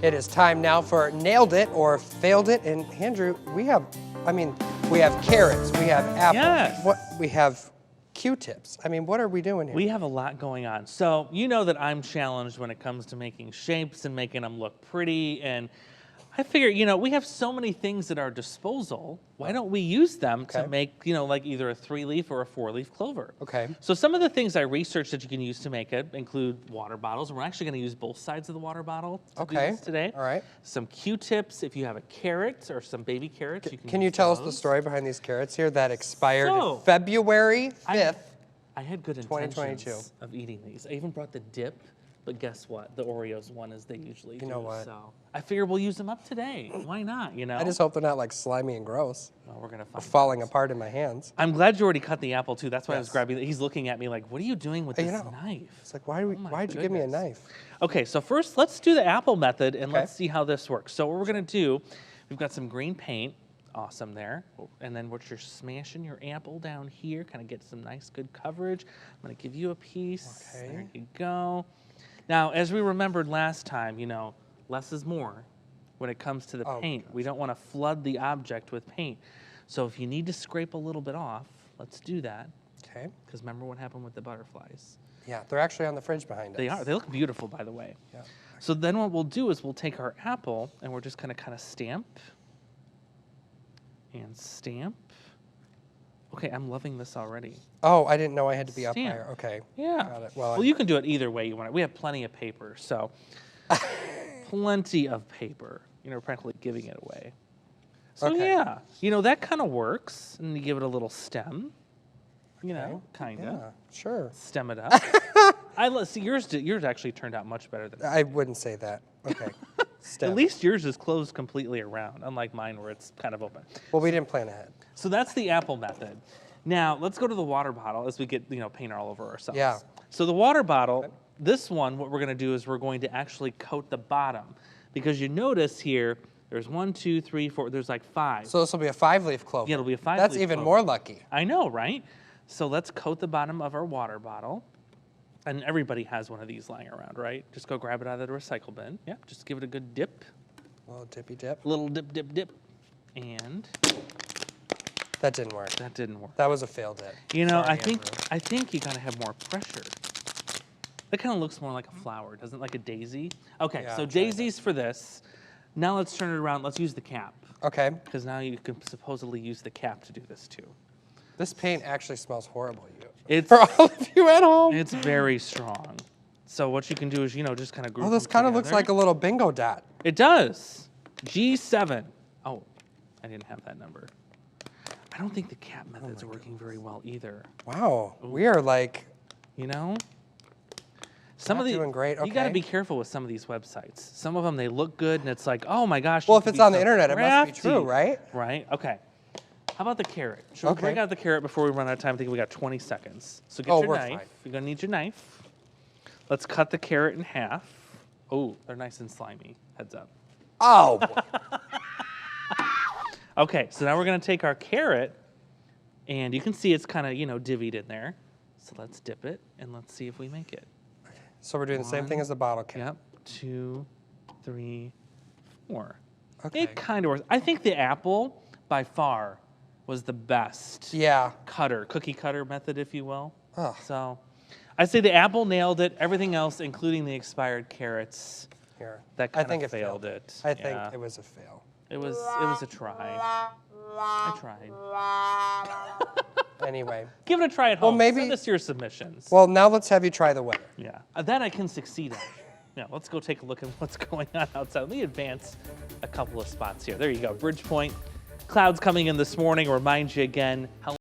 It is time now for Nailed It or Failed It. And Andrew, we have carrots, we have apples, Yes. we have Q-tips. I mean, what are we doing here? We have a lot going on. So you know that I'm challenged when it comes to making shapes and making them look pretty. And I figure, we have so many things at our disposal. Why don't we use them to make, like either a 3-leaf or a 4-leaf clover? Okay. So some of the things I researched that you can use to make it include water bottles. We're actually going to use both sides of the water bottle to do this today. All right. Some Q-tips. If you have a carrot or some baby carrots, you can you tell us the story behind these carrots here that expired February 5th? I had good intentions of eating these. I even brought the dip. But guess what? The Oreos one as they usually do. You know what? So I figure we'll use them up today. Why not, I just hope they're not like slimy and gross. Well, we're going to find falling apart in my hands. I'm glad you already cut the apple too. That's why I was grabbing it. He's looking at me like, what are you doing with this knife? It's like, why'd you give me a knife? Okay, so first let's do the apple method and let's see how this works. So what we're going to do, we've got some green paint. Awesome there. And then what you're smashing your apple down here, kind of get some nice good coverage. I'm going to give you a piece. Okay. There you go. Now, as we remembered last time, less is more when it comes to the paint. We don't want to flood the object with paint. So if you need to scrape a little bit off, let's do that. Okay. Because remember what happened with the butterflies? Yeah, they're actually on the fridge behind us. They are. They look beautiful, by the way. Yeah. So then what we'll do is we'll take our apple and we're just going to kind of stamp and stamp. Okay, I'm loving this already. Oh, I didn't know I had to be up higher. Okay. Yeah. Got it. Well, you can do it either way you want it. We have plenty of paper, so plenty of paper. We're practically giving it away. So yeah, that kind of works. And you give it a little stem. Kind of. Yeah, sure. Stem it up. See yours actually turned out much better than mine. I wouldn't say that. Okay. At least yours is closed completely around, unlike mine where it's kind of open. Well, we didn't plan ahead. So that's the apple method. Now, let's go to the water bottle as we get, paint all over ourselves. Yeah. So the water bottle, this one, what we're going to do is we're going to actually coat the bottom. Because you notice here, there's 1, 2, 3, 4, there's like 5. So this will be a 5-leaf clover. Yeah, it'll be a 5-leaf clover. That's even more lucky. I know, right? So let's coat the bottom of our water bottle. And everybody has one of these lying around, right? Just go grab it out of the recycle bin. Yeah, just give it a good dip. A little dippy dip. Little dip, dip, dip. And that didn't work. That didn't work. That was a failed dip. I think you gotta have more pressure. That kind of looks more like a flower, doesn't it? Like a daisy. Okay, yeah, so daisies for this. Now let's turn it around. Let's use the cap. Okay. Because now you can supposedly use the cap to do this too. This paint actually smells horrible. For all of you at home. It's very strong. So what you can do is, just kind of group them this kind of looks like a little bingo dot. It does. G7. Oh, I didn't have that number. I don't think the cap method's working very well either. Wow. Ooh. We are like, some of these doing great. Okay. You got to be careful with some of these websites. Some of them, they look good and it's like, oh my gosh. Well, if it's on the internet, it must be true, right? Right. Okay. How about the carrot? Should we break out the carrot before we run out of time? I think we got 20 seconds. So get your knife. Fine. You're going to need your knife. Let's cut the carrot in half. Oh, they're nice and slimy. Heads up. Oh. Okay, so now we're going to take our carrot, and you can see it's kind of, divvied in there. So let's dip it, and let's see if we make it. So we're doing the same thing as the bottle cap. Yep. 2, 3, 4. Okay. It kind of works. I think the apple, by far, was the best cookie cutter method, if you will. Oh. So I say the apple nailed it. Everything else, including the expired carrots, that kind of failed it. I think it was a fail. It was a try. I tried. Anyway. Give it a try at home. Send us your submissions. Well, now let's have you try the weather. Yeah. That I can succeed at. Now, let's go take a look at what's going on outside. Let me advance a couple of spots here. There you go. Bridgepoint. Clouds coming in this morning. Remind you again how